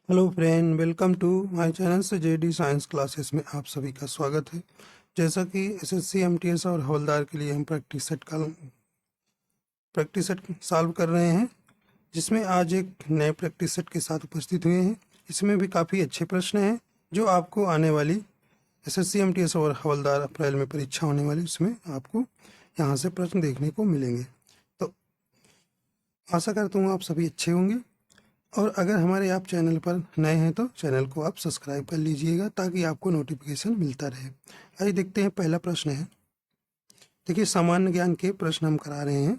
Hello friend, welcome to my channel से JD science classes में आप सभी का स्वागत है। जैसा कि एसएससी एमटीएस और हवलदार के लिए हम प्रैक्टिस सेट सॉल्व कर रहे हैं, जिसमें आज एक नए प्रैक्टिस सेट के साथ उपस्थित हुए हैं। इसमें भी काफ़ी अच्छे प्रश्न हैं जो आपको आने वाली एसएससी एमटीएस और हवलदार अप्रैल में परीक्षा होने वाली, उसमें आपको यहाँ से प्रश्न देखने को मिलेंगे। तो आशा करता हूँ आप सभी अच्छे होंगे, और अगर हमारे आप चैनल पर नए हैं तो चैनल को आप सब्सक्राइब कर लीजिएगा ताकि आपको नोटिफिकेशन मिलता रहे। आइए देखते हैं, पहला प्रश्न है। देखिए, सामान्य ज्ञान के प्रश्न हम करा रहे हैं।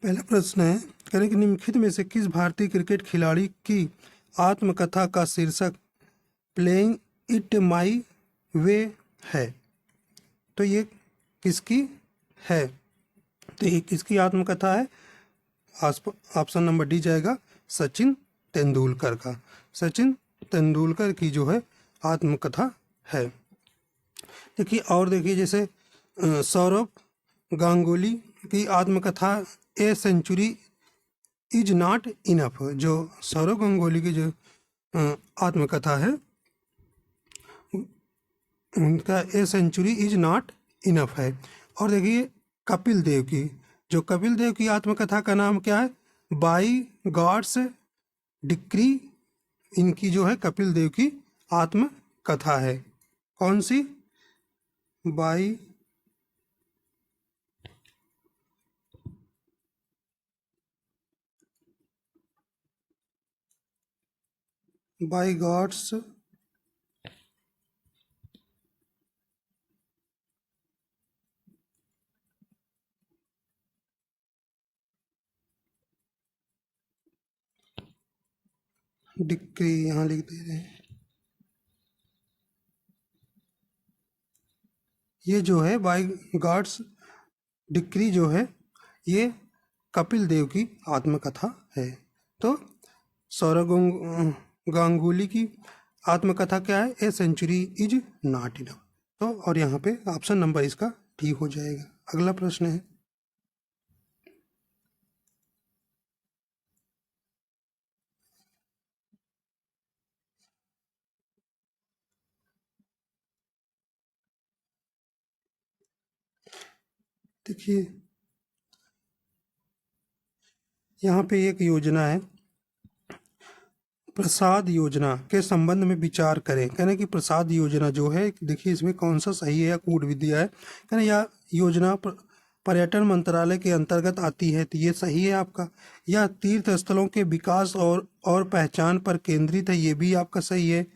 पहला प्रश्न है, करें कि निम्नलिखित में से किस भारतीय क्रिकेट खिलाड़ी की आत्मकथा का शीर्षक प्लेइंग इट माई वे है? तो ये किसकी है? तो ये किसकी आत्मकथा है? ऑप्शन नंबर डी जाएगा सचिन तेंदुलकर का। सचिन तेंदुलकर की जो है आत्मकथा है। देखिए, और देखिए जैसे सौरव गांगुली की आत्मकथा a century is not enough. जो सौरव गांगुली की जो आत्मकथा है उनका a century is not enough है। और देखिए कपिल देव की, जो कपिल देव की आत्मकथा का नाम क्या है? By God's decree. इनकी जो है कपिल देव की आत्मकथा है। कौन सी? बाई गॉड्स डिक्री, यहाँ लिख दे रहे हैं। ये जो है बाई गॉड्स डिक्री जो है ये कपिल देव की आत्मकथा है। तो सौरव गांगुली की आत्मकथा क्या है? A century is not enough. तो और यहाँ पे ऑप्शन नंबर इसका डी हो जाएगा। अगला प्रश्न है, देखिए यहाँ पे एक योजना है, प्रसाद योजना के संबंध में विचार करें। कहने की प्रसाद योजना जो है, देखिए इसमें कौन सा सही है या कूट विद्या है। कहने यह योजना पर्यटन मंत्रालय के अंतर्गत आती है, तो ये सही है आपका। यह तीर्थ स्थलों के विकास और पहचान पर केंद्रित है, ये भी आपका सही है।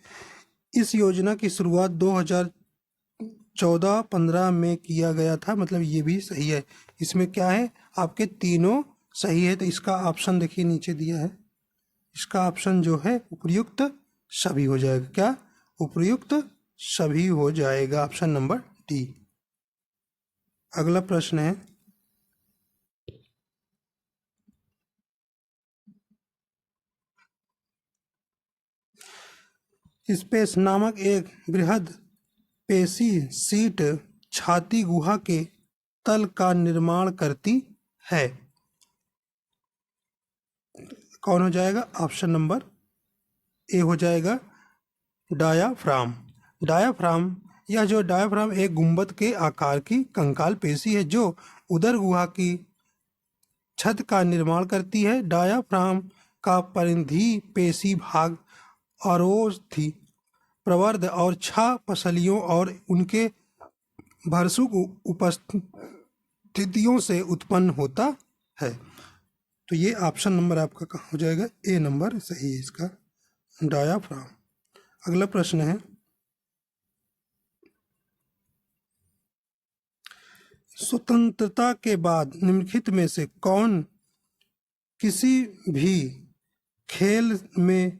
इस योजना की शुरुआत 2014-15 में किया गया था, मतलब ये भी सही है। इसमें क्या है? आपके तीनों सही है। तो इसका ऑप्शन देखिए नीचे दिया है, इसका ऑप्शन जो है उपयुक्त सभी हो जाएगा। क्या? उपयुक्त सभी हो जाएगा, ऑप्शन नंबर डी। अगला प्रश्न है, स्पेस नामक एक बृहद पेशी सीट छाती गुहा के तल का निर्माण करती है। कौन हो जाएगा? ऑप्शन नंबर ए हो जाएगा डायाफ्राम। डायाफ्राम, यह जो डायाफ्राम एक गुंबद के आकार की कंकाल पेशी है जो उदर गुहा की छत का निर्माण करती है। डायाफ्राम का परिधि पेशी भाग अरोस्थि प्रवर्ध और छह पसलियों और उनके भरसुक उपस्थितियों से उत्पन्न होता है। तो ये ऑप्शन नंबर आपका कहाँ हो जाएगा? ए नंबर सही है इसका, डायाफ्राम। अगला प्रश्न है, स्वतंत्रता के बाद निम्नलिखित में से कौन किसी भी खेल में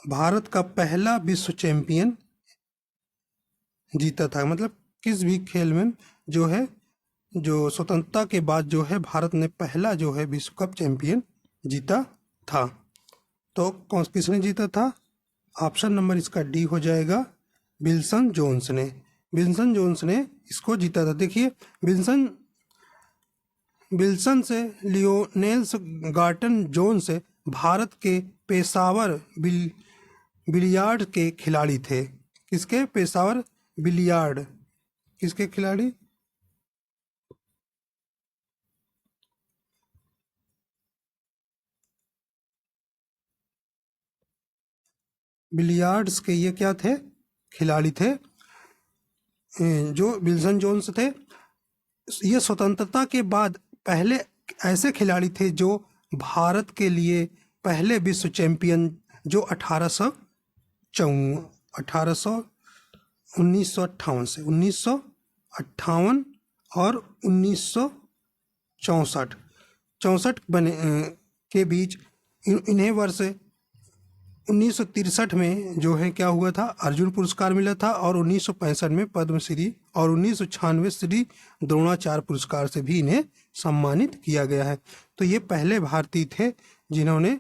भारत का पहला विश्व चैंपियन जीता था? मतलब किस भी खेल में जो है, जो स्वतंत्रता के बाद जो है भारत ने पहला जो है विश्व कप चैंपियन जीता था। तो कौन किसने जीता था? ऑप्शन नंबर इसका डी हो जाएगा, विल्सन जोन्स ने। विल्सन जोन्स ने इसको जीता था। देखिए विल्सन विल्सन से लियोनेल्स गार्टन जोन्स भारत के पेशेवर बिलियार्ड के खिलाड़ी थे। किसके पेशेवर बिलियार्ड किसके खिलाड़ी? बिलियार्ड्स के ये क्या थे? खिलाड़ी थे जो विल्सन जोन्स थे। ये स्वतंत्रता के बाद पहले ऐसे खिलाड़ी थे जो भारत के लिए पहले विश्व चैंपियन, जो 1958 और 1964 बने के बीच इन्हें वर्ष 1963 में जो है क्या हुआ था, अर्जुन पुरस्कार मिला था, और 1965 में पद्मश्री और 1996 श्री द्रोणाचार्य पुरस्कार से भी इन्हें सम्मानित किया गया है। तो ये पहले भारतीय थे जिन्होंने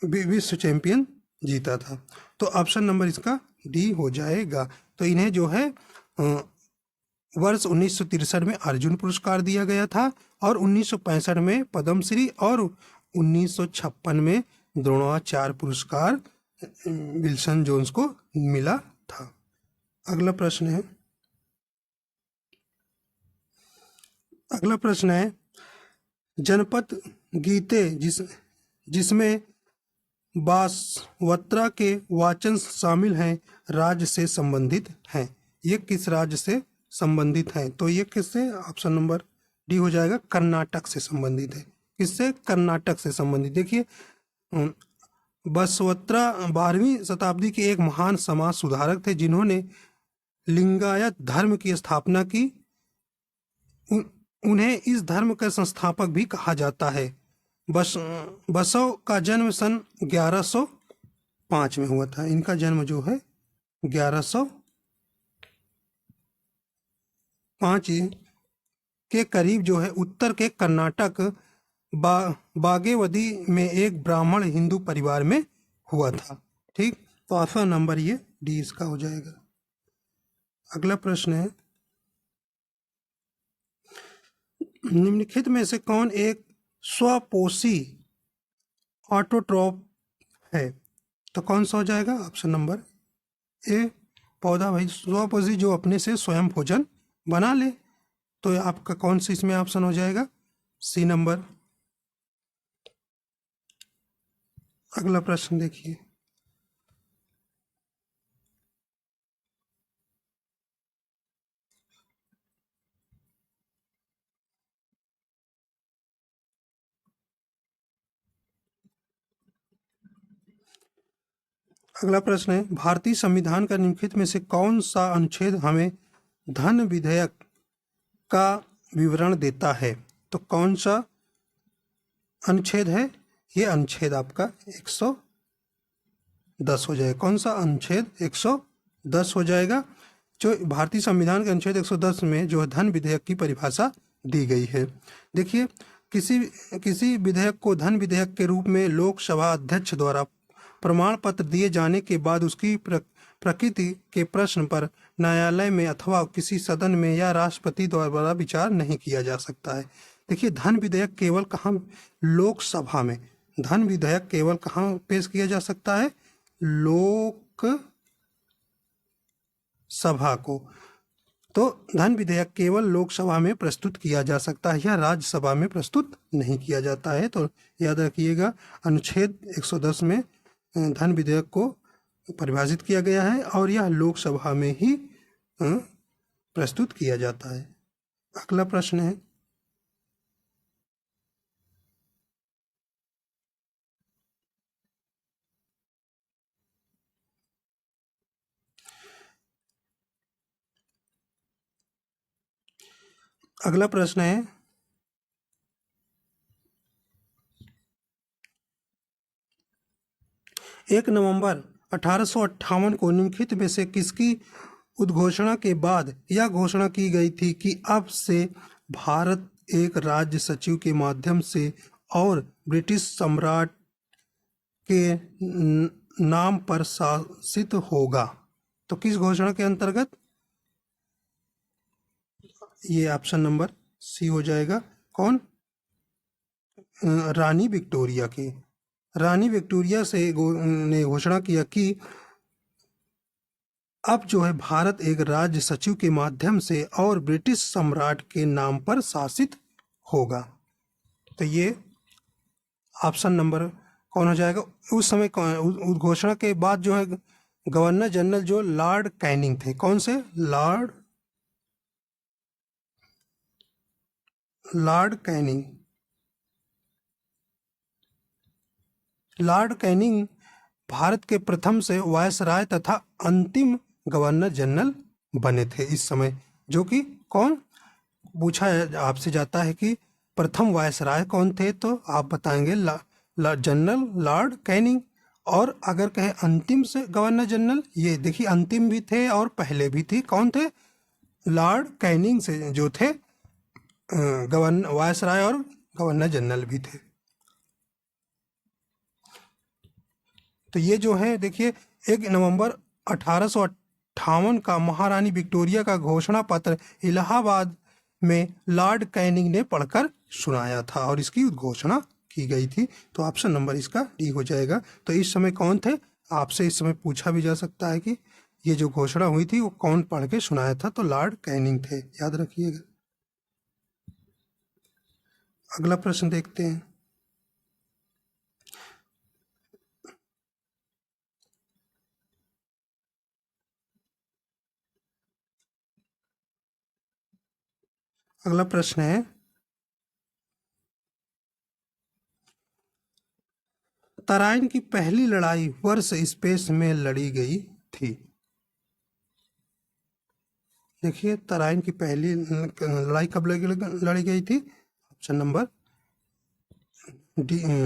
विश्व चैंपियन जीता था। तो ऑप्शन नंबर इसका डी हो जाएगा। तो इन्हें जो है वर्ष 1963 में अर्जुन पुरस्कार दिया गया था और 1965 में पद्मश्री और 1956 में द्रोणाचार्य पुरस्कार विल्सन जोन्स को मिला था। अगला प्रश्न है जनपद गीते जिसमें बासवत्रा के वाचन शामिल हैं राज्य से संबंधित हैं। ये किस राज्य से संबंधित हैं? तो ये किससे? ऑप्शन नंबर डी हो जाएगा, कर्नाटक से संबंधित है। किससे? कर्नाटक से संबंधित। देखिए बसवत्रा 12वीं शताब्दी के एक महान समाज सुधारक थे जिन्होंने लिंगायत धर्म की स्थापना की। उन्हें इस धर्म का संस्थापक भी कहा जाता है। बसव का जन्म सन 1105 में हुआ था। इनका जन्म जो है 1105 के करीब जो है उत्तर के कर्नाटक बागेवदी में एक ब्राह्मण हिंदू परिवार में हुआ था। ठीक, तो ऑप्शन नंबर ये डी इसका हो जाएगा। अगला प्रश्न है निम्नलिखित में से कौन एक स्वपोषी ऑटोट्रॉफ है? तो कौन सा हो जाएगा? ऑप्शन नंबर ए पौधा भाई स्वपोषी जो अपने से स्वयं भोजन बना ले। तो आपका कौन सी इसमें ऑप्शन हो जाएगा? C number. अगला प्रश्न देखिए अगला प्रश्न है भारतीय संविधान का निम्नलिखित में से कौन सा अनुच्छेद हमें धन विधेयक का विवरण देता है? तो कौन सा अनुच्छेद है? ये अनुच्छेद आपका 110 हो जाएगा। कौन सा अनुच्छेद? 110 हो जाएगा। जो भारतीय संविधान के अनुच्छेद 110 में जो धन विधेयक की परिभाषा दी गई है। देखिए किसी विधेयक को धन विधेयक के रूप में लोकसभा अध्यक्ष द्वारा प्रमाण पत्र दिए जाने के बाद उसकी प्रकृति के प्रश्न पर न्यायालय में अथवा किसी सदन में या राष्ट्रपति द्वारा विचार नहीं किया जा सकता है। देखिए धन विधेयक केवल कहाँ? लोकसभा में। धन विधेयक केवल कहाँ पेश किया जा सकता है? लोकसभा को। तो धन विधेयक केवल लोकसभा में प्रस्तुत किया जा सकता है या राज्यसभा में प्रस्तुत नहीं किया जाता है। तो याद रखिएगा अनुच्छेद 110 में धन विधेयक को परिभाषित किया गया है और यह लोकसभा में ही प्रस्तुत किया जाता है। अगला प्रश्न है अगला प्रश्न है 1 नवंबर 1858 को निम्नलिखित में से किसकी उद्घोषणा के बाद यह घोषणा की गई थी कि अब से भारत एक राज्य सचिव के माध्यम से और ब्रिटिश सम्राट के नाम पर शासित होगा? तो किस घोषणा के अंतर्गत? ये ऑप्शन नंबर सी हो जाएगा। कौन? रानी विक्टोरिया की। रानी विक्टोरिया ने घोषणा किया कि अब जो है भारत एक राज्य सचिव के माध्यम से और ब्रिटिश सम्राट के नाम पर शासित होगा। तो ये ऑप्शन नंबर कौन हो जाएगा? उस समय उस घोषणा के बाद जो है गवर्नर जनरल जो लॉर्ड कैनिंग थे, कौन से? Lord Canning. Lord Canning Bharat के प्रथम से वायसराय तथा अंतिम गवर्नर जनरल बने थे इस समय। जो कि कौन पूछा आपसे जाता है कि प्रथम वायसराय कौन थे, तो आप बताएंगे जनरल लॉर्ड कैनिंग। और अगर कहें अंतिम से गवर्नर जनरल, ये देखिए अंतिम भी थे और पहले भी थे, कौन थे? लॉर्ड कैनिंग से जो थे गवर्नर वायसराय और गवर्नर जनरल भी थे। तो ये जो है देखिए 1 नवंबर 1858 का महारानी विक्टोरिया का घोषणा पत्र इलाहाबाद में लॉर्ड कैनिंग ने पढ़कर सुनाया था और इसकी उद्घोषणा की गई थी। तो ऑप्शन नंबर इसका डी हो जाएगा। तो इस समय कौन थे? आपसे इस समय पूछा भी जा सकता है कि ये जो घोषणा हुई थी वो कौन पढ़ के सुनाया था, तो लॉर्ड कैनिंग थे, याद रखिएगा। अगला प्रश्न देखते हैं। अगला प्रश्न है, तराइन की पहली लड़ाई वर्ष स्पेस में लड़ी गई थी। देखिए तराइन की पहली लड़ाई कब लड़ी गई थी? ऑप्शन नंबर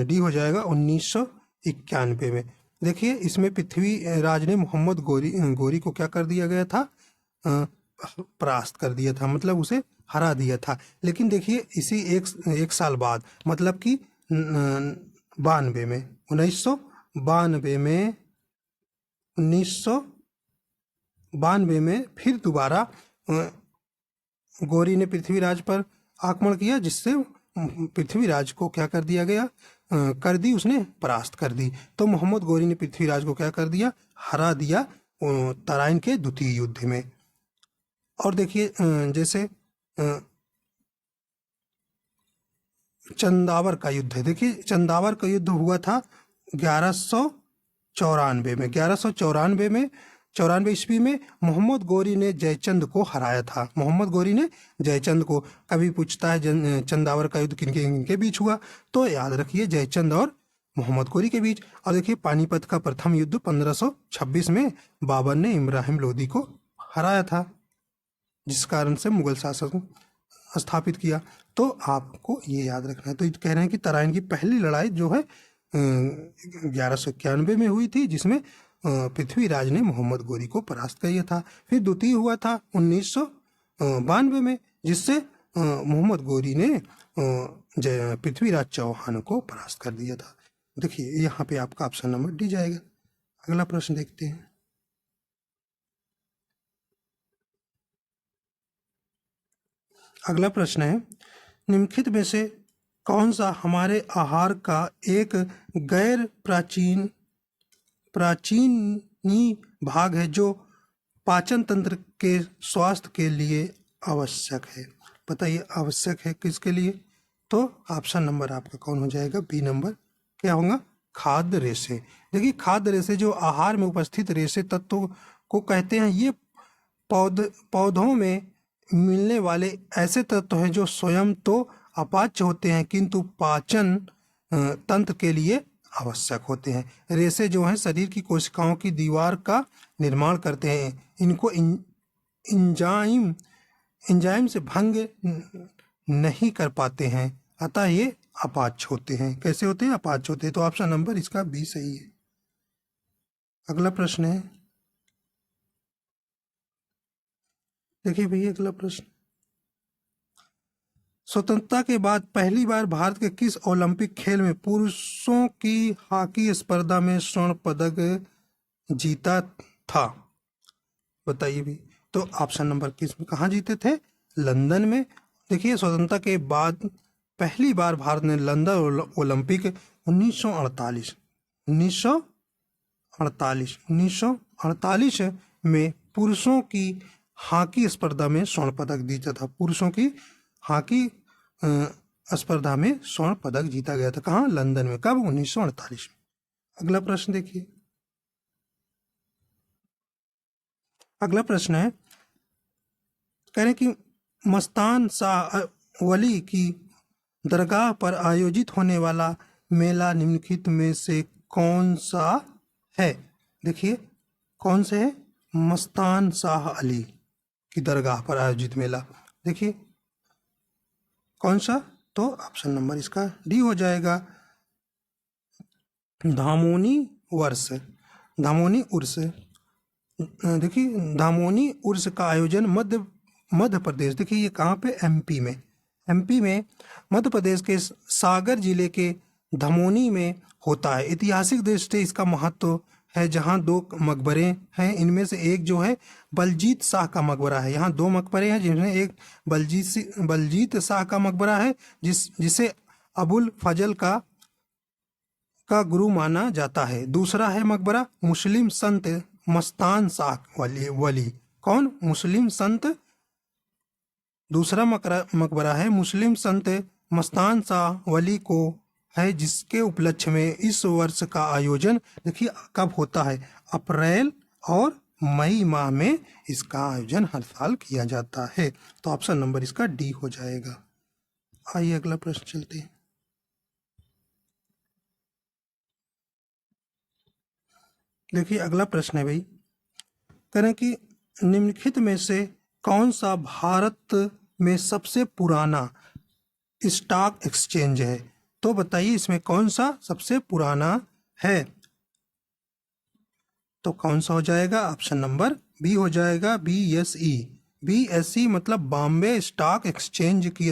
डी हो जाएगा 1991 में। देखिए इसमें पृथ्वी राज ने मोहम्मद गोरी को क्या कर दिया गया था? परास्त कर दिया था, मतलब उसे हरा दिया था। लेकिन देखिए इसी एक साल बाद, मतलब कि 92 में 1992 में फिर दोबारा गोरी ने पृथ्वीराज पर आक्रमण किया, जिससे पृथ्वीराज को क्या कर दिया गया? कर दी उसने परास्त कर दी। तो मोहम्मद गोरी ने पृथ्वीराज को क्या कर दिया? हरा दिया तराइन के द्वितीय युद्ध में। और देखिए जैसे चंदावर का युद्ध है। देखिए चंदावर का युद्ध हुआ था 1194 में। 1194 में 94 ईस्वी में मोहम्मद गोरी ने जयचंद को हराया था। मोहम्मद गोरी ने जयचंद को। कभी पूछता है चंदावर का युद्ध किनके किनके बीच हुआ, तो याद रखिए जयचंद और मोहम्मद गोरी के बीच। और देखिए पानीपत का प्रथम युद्ध 1526 में बाबर ने इब्राहिम लोदी को हराया था, जिस कारण से मुगल शासन स्थापित किया। तो आपको ये याद रखना है। तो कह रहे हैं कि तराइन की पहली लड़ाई जो है 1191 में हुई थी, जिसमें पृथ्वीराज ने मोहम्मद गोरी को परास्त किया था। फिर द्वितीय हुआ था 1992 में, जिससे मोहम्मद गोरी ने पृथ्वीराज चौहान को परास्त कर दिया था। देखिए यहाँ पे आपका ऑप्शन नंबर डी जाएगा। अगला प्रश्न देखते हैं। अगला प्रश्न है, निम्नलिखित में से कौन सा हमारे आहार का एक गैर प्राचीनी भाग है जो पाचन तंत्र के स्वास्थ्य के लिए आवश्यक है? बताइए आवश्यक है किसके लिए? तो ऑप्शन नंबर आपका कौन हो जाएगा? बी नंबर क्या होगा? खाद्य रेशे। देखिए खाद्य रेशे जो आहार में उपस्थित रेशे तत्वों को कहते हैं। ये पौधों में मिलने वाले ऐसे तत्व हैं जो स्वयं तो अपाच्य होते हैं, किंतु पाचन तंत्र के लिए आवश्यक होते हैं। रेशे जो हैं शरीर की कोशिकाओं की दीवार का निर्माण करते हैं। इनको एंजाइम से भंग नहीं कर पाते हैं, अतः ये अपाच्य होते हैं। कैसे होते हैं? अपाच्य होते हैं। तो ऑप्शन नंबर इसका बी सही है। अगला प्रश्न है, देखिए भैया अगला प्रश्न, स्वतंत्रता के बाद पहली बार भारत के किस ओलंपिक खेल में पुरुषों की हॉकी स्पर्धा में स्वर्ण पदक जीता था? बताइए भी। तो ऑप्शन नंबर किस में कहाँ जीते थे? लंदन में। देखिए स्वतंत्रता के बाद पहली बार भारत ने लंदन ओलंपिक 1948 1948 में पुरुषों की हॉकी स्पर्धा में स्वर्ण पदक जीता था। पुरुषों की हॉकी स्पर्धा में स्वर्ण पदक जीता गया था। कहाँ? लंदन में। कब? 1948 में। अगला प्रश्न देखिए। अगला प्रश्न है, कह रहे कि मस्तान शाह वली की दरगाह पर आयोजित होने वाला मेला निम्नलिखित में से कौन सा है? देखिए कौन से है? मस्तान शाह अली की दरगाह पर आयोजित मेला। देखिए कौन सा? तो ऑप्शन नंबर इसका डी हो जाएगा, धामोनी वर्ष, धामोनी उर्स। देखिए धामोनी उर्स का आयोजन मध्य प्रदेश, देखिए ये कहाँ पे? एमपी में। एमपी में मध्य प्रदेश के सागर जिले के धमोनी में होता है। ऐतिहासिक दृष्टि से इसका महत्व है, जहाँ दो मकबरे हैं। इनमें से एक जो है बलजीत शाह का मकबरा है। यहाँ दो मकबरे हैं, जिनमें एक बलजीत शाह का मकबरा है, जिसे अबुल फजल का गुरु माना जाता है। दूसरा है मकबरा मुस्लिम संत मस्तान शाह वली। कौन? मुस्लिम संत। दूसरा मकबरा है मुस्लिम संत मस्तान शाह वली को है, जिसके उपलक्ष्य में इस वर्ष का आयोजन देखिए कब होता है? अप्रैल और मई माह में इसका आयोजन हर साल किया जाता है। तो ऑप्शन नंबर इसका डी हो जाएगा। आइए अगला प्रश्न चलते हैं। देखिए अगला प्रश्न है भाई, करें कि निम्नलिखित में से कौन सा भारत में सबसे पुराना स्टॉक एक्सचेंज है? तो बताइए इसमें कौन सा सबसे पुराना है? तो कौन सा हो जाएगा? ऑप्शन नंबर बी हो जाएगा, BSE। BSE मतलब बॉम्बे स्टॉक एक्सचेंज की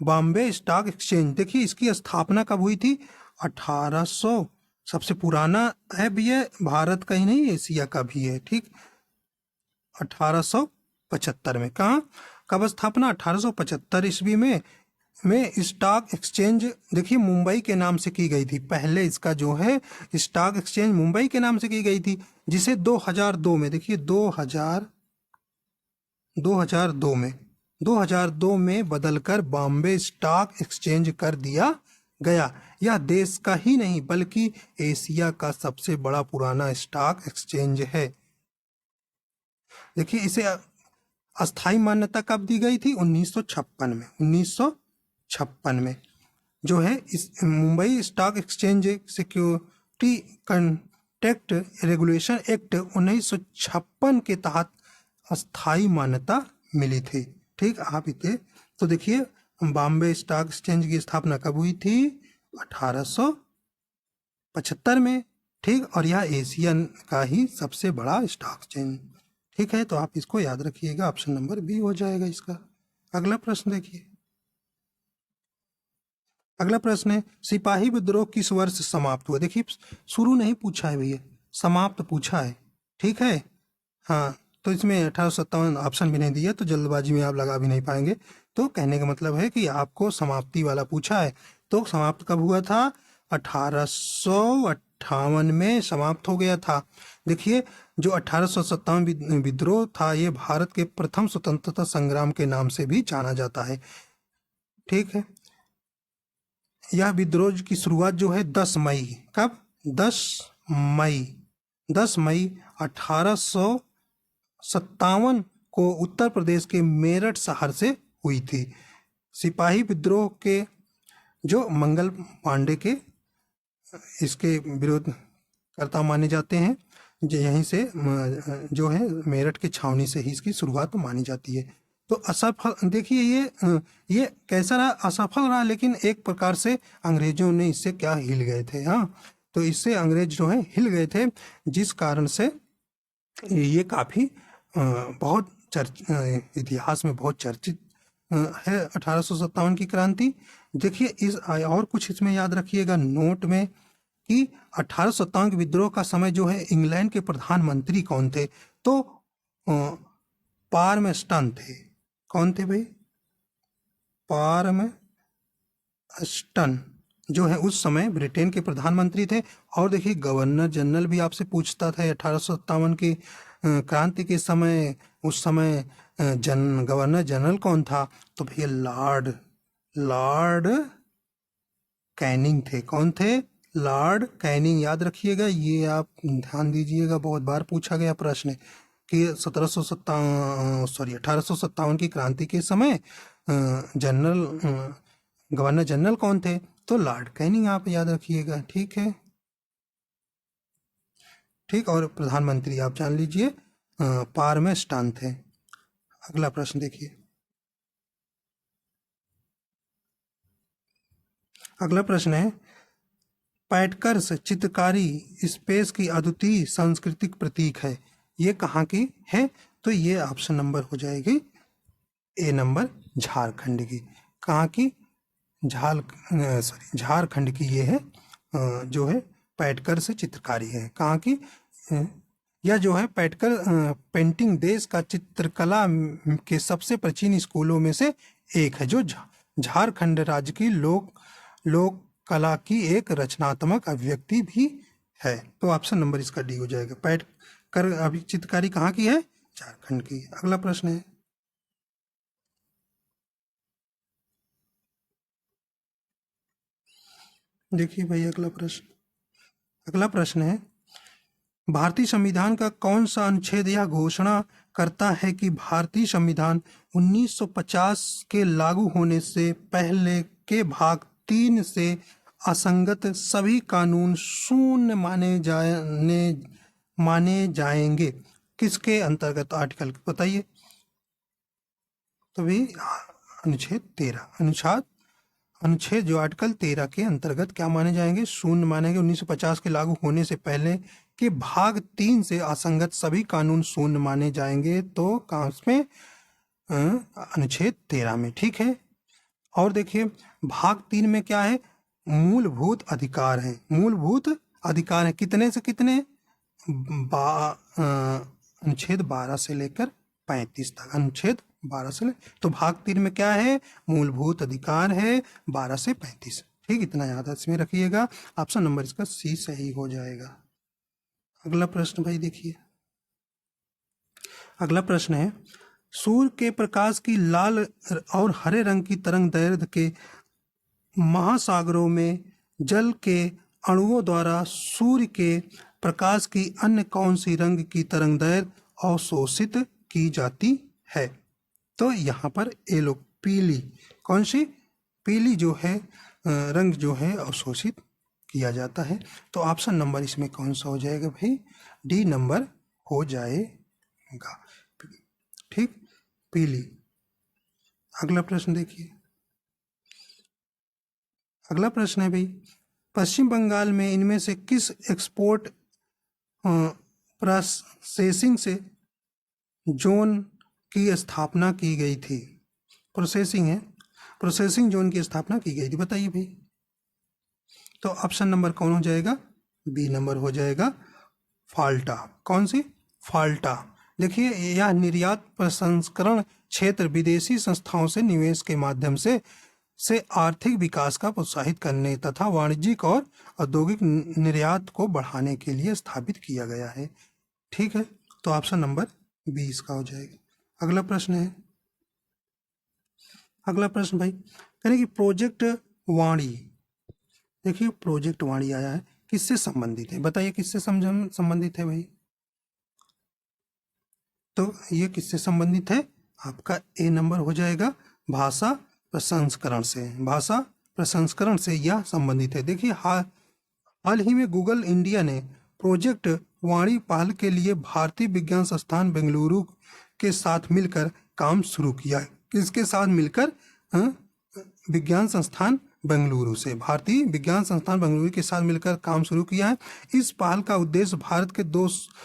बॉम्बे स्टॉक एक्सचेंज। देखिए इसकी स्थापना कब हुई थी? 1800। सबसे पुराना है भी है, भारत का ही नहीं एशिया का भी है। ठीक, 1875 में। कहाँ? कब स्थापना? 1875 ईस्वी में स्टॉक एक्सचेंज देखिए मुंबई के नाम से की गई थी। पहले इसका जो है स्टॉक एक्सचेंज मुंबई के नाम से की गई थी, जिसे 2002 में, देखिए 2002 में बदलकर बॉम्बे स्टॉक एक्सचेंज कर दिया गया। यह देश का ही नहीं बल्कि एशिया का सबसे बड़ा पुराना स्टॉक एक्सचेंज है। देखिए इसे अस्थाई मान्यता कब दी गई थी? 1956 में। 1956 में जो है इस Mumbai stock exchange security contract regulation act 1956 के तहत अस्थाई मान्यता मिली थी। ठीक, आप इसे तो देखिए बॉम्बे स्टॉक एक्सचेंज की स्थापना कब हुई थी? 1875 में। ठीक, और यह एशियन का ही सबसे बड़ा स्टॉक एक्सचेंज। ठीक है, तो आप इसको याद रखिएगा, ऑप्शन नंबर बी हो जाएगा इसका। अगला प्रश्न देखिए। अगला प्रश्न है, सिपाही विद्रोह किस वर्ष समाप्त हुआ? देखिए शुरू नहीं पूछा है भैया, समाप्त पूछा है। ठीक है, हाँ, तो इसमें 1857 ऑप्शन भी नहीं दिया, तो जल्दबाजी में आप लगा भी नहीं पाएंगे। तो कहने का मतलब है कि आपको समाप्ति वाला पूछा है। तो समाप्त कब हुआ था? 1858 में समाप्त हो गया था। देखिए जो 1857 विद्रोह था, ये भारत के प्रथम स्वतंत्रता संग्राम के नाम से भी जाना जाता है। ठीक है, यह विद्रोह की शुरुआत जो है 10 मई, कब? 10 मई 1857 को उत्तर प्रदेश के मेरठ शहर से हुई थी। सिपाही विद्रोह के जो मंगल पांडे के इसके विरोध करता माने जाते हैं, यहीं से जो है मेरठ के छावनी से ही इसकी शुरुआत मानी जाती है। तो असफल, देखिए ये कैसा रहा? असफल रहा, लेकिन एक प्रकार से अंग्रेजों ने इससे क्या हिल गए थे। हाँ, तो इससे अंग्रेज जो है हिल गए थे, जिस कारण से ये काफ़ी बहुत इतिहास में बहुत चर्चित है 1857 की क्रांति। देखिए इस और कुछ इसमें याद रखिएगा नोट में कि 1857 के विद्रोह का समय जो है इंग्लैंड के प्रधानमंत्री कौन थे? तो पाल्मस्टन थे। कौन थे भाई? पार्मस्टन जो है उस समय ब्रिटेन के प्रधानमंत्री थे। और देखिए गवर्नर जनरल भी आपसे पूछता था 1857 की क्रांति के समय, उस समय गवर्नर जनरल कौन था? तो भैया लॉर्ड कैनिंग थे। कौन थे? Lord Canning. याद रखिएगा, ये आप ध्यान दीजिएगा, बहुत बार पूछा गया प्रश्न कि 1857 की क्रांति के समय गवर्नर जनरल कौन थे? तो लॉर्ड कैनिंग आप याद रखिएगा। ठीक है, ठीक। और प्रधानमंत्री आप जान लीजिए पार्मेस्टन थे। अगला प्रश्न देखिए। अगला प्रश्न है, पैटकर्स चित्रकारी स्पेस की अद्वितीय सांस्कृतिक प्रतीक है, ये कहाँ की है? तो ये ऑप्शन नंबर हो जाएगी ए नंबर, झारखंड की। कहाँ की? झारखंड की ये है, जो है पैटकर से चित्रकारी है। कहाँ की? यह जो है पैटकर पेंटिंग देश का चित्रकला के सबसे प्राचीन स्कूलों में से एक है, जो झारखंड राज्य की लोक कला की एक रचनात्मक अभिव्यक्ति भी है। तो ऑप्शन नंबर इसका डी हो जाएगा। पैटकर अभी चित्रकारी कहाँ की है? झारखंड की। अगला प्रश्न है, देखिए भाई अगला प्रश्न है, भारतीय संविधान का कौन सा अनुच्छेद यह घोषणा करता है कि भारतीय संविधान 1950 के लागू होने से पहले के भाग 3 से असंगत सभी कानून शून्य माने जाएंगे? किसके अंतर्गत आर्टिकल बताइए? तो भी अनुच्छेद जो आर्टिकल 13 के अंतर्गत क्या माने जाएंगे? शून्य मानेंगे। 1950 के लागू होने से पहले के भाग 3 से असंगत सभी कानून शून्य माने जाएंगे। तो कहाँ में? अनुच्छेद 13 में। ठीक है। और देखिए भाग 3 में क्या है? मूलभूत अधिकार है। मूलभूत अधिकार है कितने से कितने? अनुच्छेद 12 से लेकर 35 तक। अनुच्छेद 12 से तो भाग 3 में क्या है? मूलभूत अधिकार है 12 से 35। ठीक, इतना याद इसमें रखिएगा। ऑप्शन नंबर इसका सी सही हो जाएगा। अगला प्रश्न भाई देखिए, अगला प्रश्न है, सूर्य के प्रकाश की लाल और हरे रंग की तरंग दैर्ध्य के महासागरों में जल के अणुओं द्वारा सूर्य के प्रकाश की अन्य कौन सी रंग की तरंग दैर्ध्य अवशोषित की जाती है? तो यहाँ पर ये लोग पीली, कौन सी? पीली जो है रंग जो है अवशोषित किया जाता है। तो ऑप्शन नंबर इसमें कौन सा हो जाएगा भाई? डी नंबर हो जाएगा। ठीक, पीली। अगला प्रश्न देखिए, अगला प्रश्न है भाई, पश्चिम बंगाल में इनमें से किस एक्सपोर्ट प्रोसेसिंग से जोन की स्थापना की गई थी? प्रोसेसिंग जोन की स्थापना की गई थी, बताइए भाई। तो ऑप्शन नंबर कौन हो जाएगा? बी नंबर हो जाएगा, फाल्टा। कौन सी? फाल्टा। देखिए यह निर्यात प्रसंस्करण क्षेत्र विदेशी संस्थाओं से निवेश के माध्यम से आर्थिक विकास का प्रोत्साहित करने तथा वाणिज्यिक और औद्योगिक निर्यात को बढ़ाने के लिए स्थापित किया गया है। ठीक है, तो ऑप्शन नंबर 20 का हो जाएगा। अगला प्रश्न है, अगला प्रश्न भाई यानी कि प्रोजेक्ट वाणी। देखिए प्रोजेक्ट वाणी आया है, किससे संबंधित है? बताइए किससे संबंधित है भाई? तो ये किससे संबंधित है? आपका ए नंबर हो जाएगा, भाषा प्रसंस्करण से। भाषा प्रसंस्करण से यह संबंधित है। देखिए हाल ही में गूगल इंडिया ने प्रोजेक्ट वाणी पहल के लिए भारतीय विज्ञान संस्थान बेंगलुरु के साथ मिलकर काम शुरू किया है। किसके साथ मिलकर? विज्ञान संस्थान बेंगलुरु से, भारतीय विज्ञान संस्थान बेंगलुरु के साथ मिलकर काम शुरू किया है। इस पहल का उद्देश्य भारत के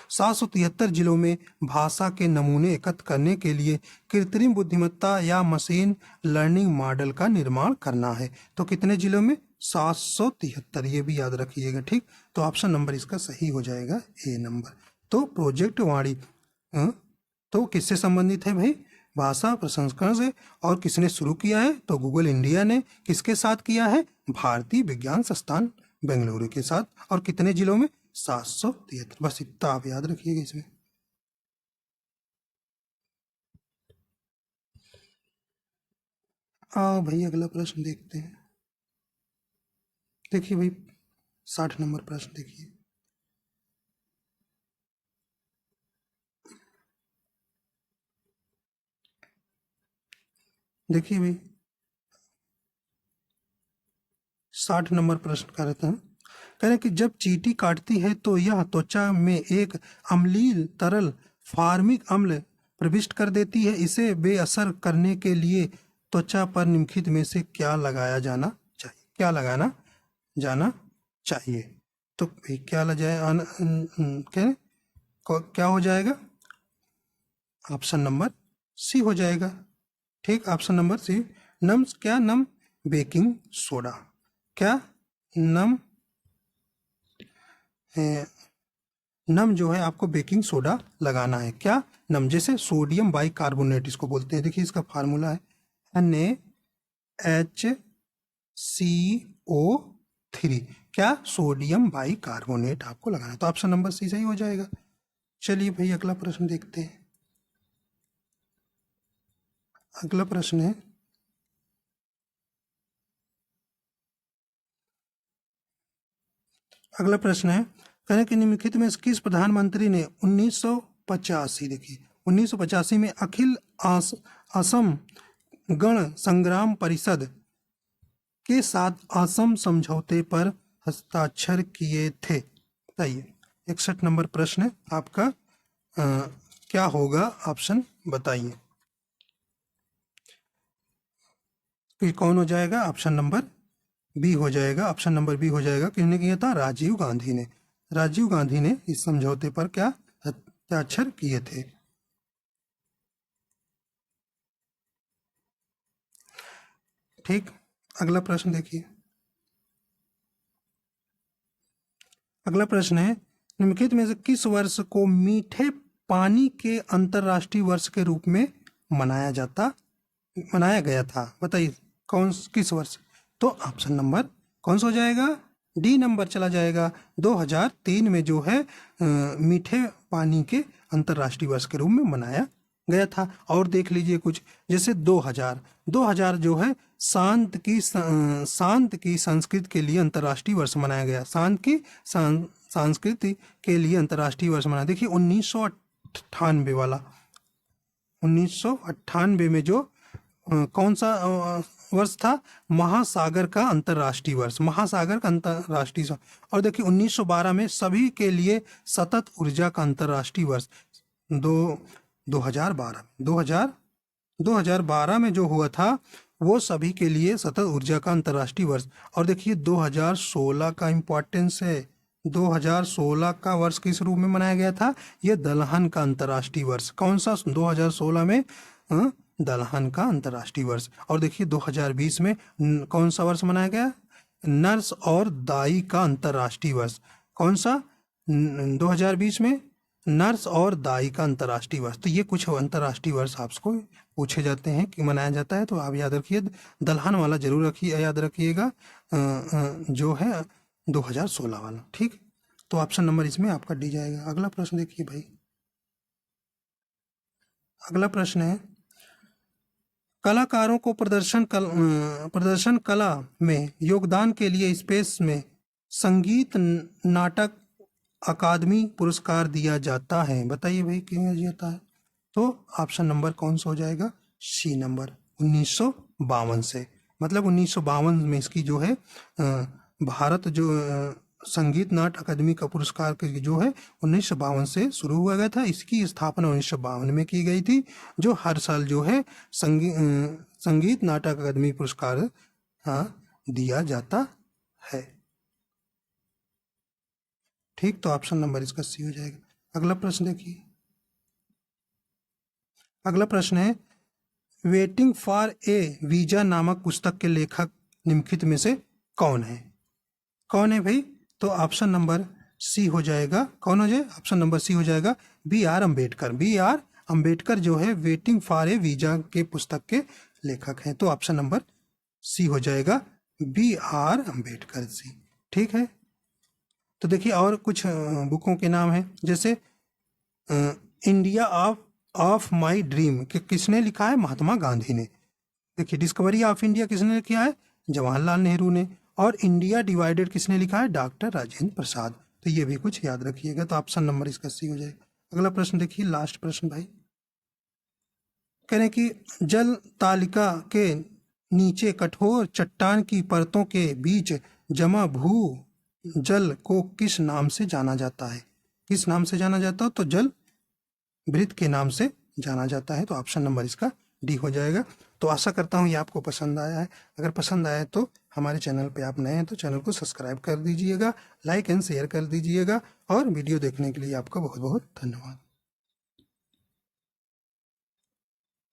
773 जिलों में भाषा के नमूने एकत्र करने के लिए कृत्रिम बुद्धिमत्ता या मशीन लर्निंग मॉडल का निर्माण करना है। तो कितने जिलों में? 773, ये भी याद रखिएगा। ठीक, तो ऑप्शन नंबर इसका सही हो जाएगा, ए नंबर। तो प्रोजेक्ट वाणी तो किससे संबंधित है भाई? भाषा प्रसंस्करण से। और किसने शुरू किया है? तो गूगल इंडिया ने। किसके साथ किया है? भारतीय विज्ञान संस्थान बेंगलुरु के साथ। और कितने जिलों में? 773। बस इतना आप याद रखिएगा इसमें। आओ भाई अगला प्रश्न देखते हैं। देखिए भाई 60 नंबर प्रश्न देखिए। देखिए भाई 60 नंबर प्रश्न का रहता है। कह रहे हैं कि जब चींटी काटती है तो यह त्वचा में एक अम्लीय तरल फार्मिक अम्ल प्रविष्ट कर देती है। इसे बेअसर करने के लिए त्वचा पर निम्नलिखित में से क्या लगाया जाना चाहिए? क्या लगाना जाना चाहिए? तो भाई क्या क्या हो जाएगा? ऑप्शन नंबर सी हो जाएगा। ठीक, ऑप्शन नंबर सी। नम बेकिंग सोडा। क्या? नम नम जो है आपको बेकिंग सोडा लगाना है। क्या? नम, जैसे सोडियम बाइकार्बोनेट इसको बोलते हैं। देखिए इसका फार्मूला है NaHCO3। क्या? सोडियम बाइकार्बोनेट आपको लगाना है। तो ऑप्शन नंबर सी सही हो जाएगा। चलिए भाई अगला प्रश्न देखते हैं। अगला प्रश्न है, अगला प्रश्न है, कहें कि निम्नलिखित में से किस प्रधानमंत्री ने 1985, देखिए 1985 में अखिल असम गण संग्राम परिषद के साथ असम समझौते पर हस्ताक्षर किए थे? बताइए। 61 नंबर प्रश्न है आपका। क्या होगा ऑप्शन बताइए कि कौन हो जाएगा? ऑप्शन नंबर बी हो जाएगा। ऑप्शन नंबर बी हो जाएगा। किसने किया था? राजीव गांधी ने। राजीव गांधी ने इस समझौते पर क्या हस्ताक्षर किए थे? ठीक, अगला प्रश्न देखिए। अगला प्रश्न है, निम्नलिखित में से किस वर्ष को मीठे पानी के अंतर्राष्ट्रीय वर्ष के रूप में मनाया गया था? बताइए किस वर्ष? तो ऑप्शन नंबर कौन सा हो जाएगा? डी नंबर चला जाएगा। 2003 में जो है मीठे पानी के अंतर्राष्ट्रीय वर्ष के रूप में मनाया गया था। और देख लीजिए कुछ, जैसे 2000 जो है शांत की संस्कृति के लिए अंतर्राष्ट्रीय वर्ष मनाया गया। शांत की संस्कृति के लिए अंतर्राष्ट्रीय वर्ष मनाया। देखिए 1998 वाला, 1998 में जो कौन सा वर्ष था? महासागर का अंतर्राष्ट्रीय वर्ष। महासागर का अंतर्राष्ट्रीय। और देखिए 1912 में सभी के लिए सतत ऊर्जा का अंतर्राष्ट्रीय वर्ष। 2012 में जो हुआ था वो सभी के लिए सतत ऊर्जा का अंतर्राष्ट्रीय वर्ष। और देखिए 2016 का इम्पोर्टेंस है। 2016 का वर्ष किस रूप में मनाया गया था? ये दलहन का अंतर्राष्ट्रीय वर्ष। कौन सा? 2016 में दलहन का अंतर्राष्ट्रीय वर्ष। और देखिए 2020 में कौन सा वर्ष मनाया गया? नर्स और दाई का अंतर्राष्ट्रीय वर्ष। कौन सा? 2020 में नर्स और दाई का अंतर्राष्ट्रीय वर्ष। तो ये कुछ अंतर्राष्ट्रीय वर्ष आपको पूछे जाते हैं कि मनाया जाता है, तो आप याद रखिए। दलहन वाला जरूर रखिए, याद रखिएगा जो है 2016 वाला। ठीक, तो ऑप्शन नंबर इसमें आपका डी जाएगा। अगला प्रश्न देखिए भाई। अगला प्रश्न है, कलाकारों को प्रदर्शन कला में योगदान के लिए स्पेस में संगीत नाटक अकादमी पुरस्कार दिया जाता है। बताइए भाई क्यों दिया जाता है? तो ऑप्शन नंबर कौन सा हो जाएगा? सी नंबर, 1952 से। मतलब 1952 में इसकी जो है भारत जो संगीत नाट्य अकादमी का पुरस्कार जो है 1952 से शुरू हुआ गया था। इसकी स्थापना 1952 में की गई थी, जो हर साल जो है संगीत नाटक अकादमी पुरस्कार दिया जाता है। ठीक, तो ऑप्शन नंबर इसका सी हो जाएगा। अगला प्रश्न देखिए। अगला प्रश्न है, वेटिंग फॉर ए वीजा नामक पुस्तक के लेखक निम्नलिखित में से कौन है? कौन है भाई? तो ऑप्शन नंबर सी हो जाएगा। कौन हो जाए? ऑप्शन नंबर सी हो जाएगा, B R Ambedkar. B R Ambedkar जो है वेटिंग फॉर ए वीजा के पुस्तक के लेखक हैं। तो ऑप्शन नंबर सी हो जाएगा, B.R. अम्बेडकर जी। ठीक है, तो देखिए और कुछ बुकों के नाम हैं, जैसे इंडिया ऑफ माई ड्रीम कि किसने लिखा है, महात्मा गांधी ने। देखिए डिस्कवरी ऑफ इंडिया किसने लिखा है, जवाहरलाल नेहरू ने। और इंडिया डिवाइडेड किसने लिखा है, डॉक्टर राजेंद्र प्रसाद। तो ये भी कुछ याद रखिएगा, तो ऑप्शन नंबर इसका सी हो जाएगा। अगला प्रश्न देखिए, लास्ट प्रश्न भाई, कह रहे हैं कि जल तालिका के नीचे कठोर चट्टान की परतों के बीच जमा भू जल को किस नाम से जाना जाता है, किस नाम से जाना जाता है, तो जल वृत्त के नाम से जाना जाता है। तो ऑप्शन नंबर इसका डी हो जाएगा। तो आशा करता हूँ ये आपको पसंद आया है। अगर पसंद आया तो हमारे चैनल पे आप नए हैं तो चैनल को सब्सक्राइब कर दीजिएगा, लाइक एंड शेयर कर दीजिएगा, और वीडियो देखने के लिए आपका बहुत बहुत धन्यवाद।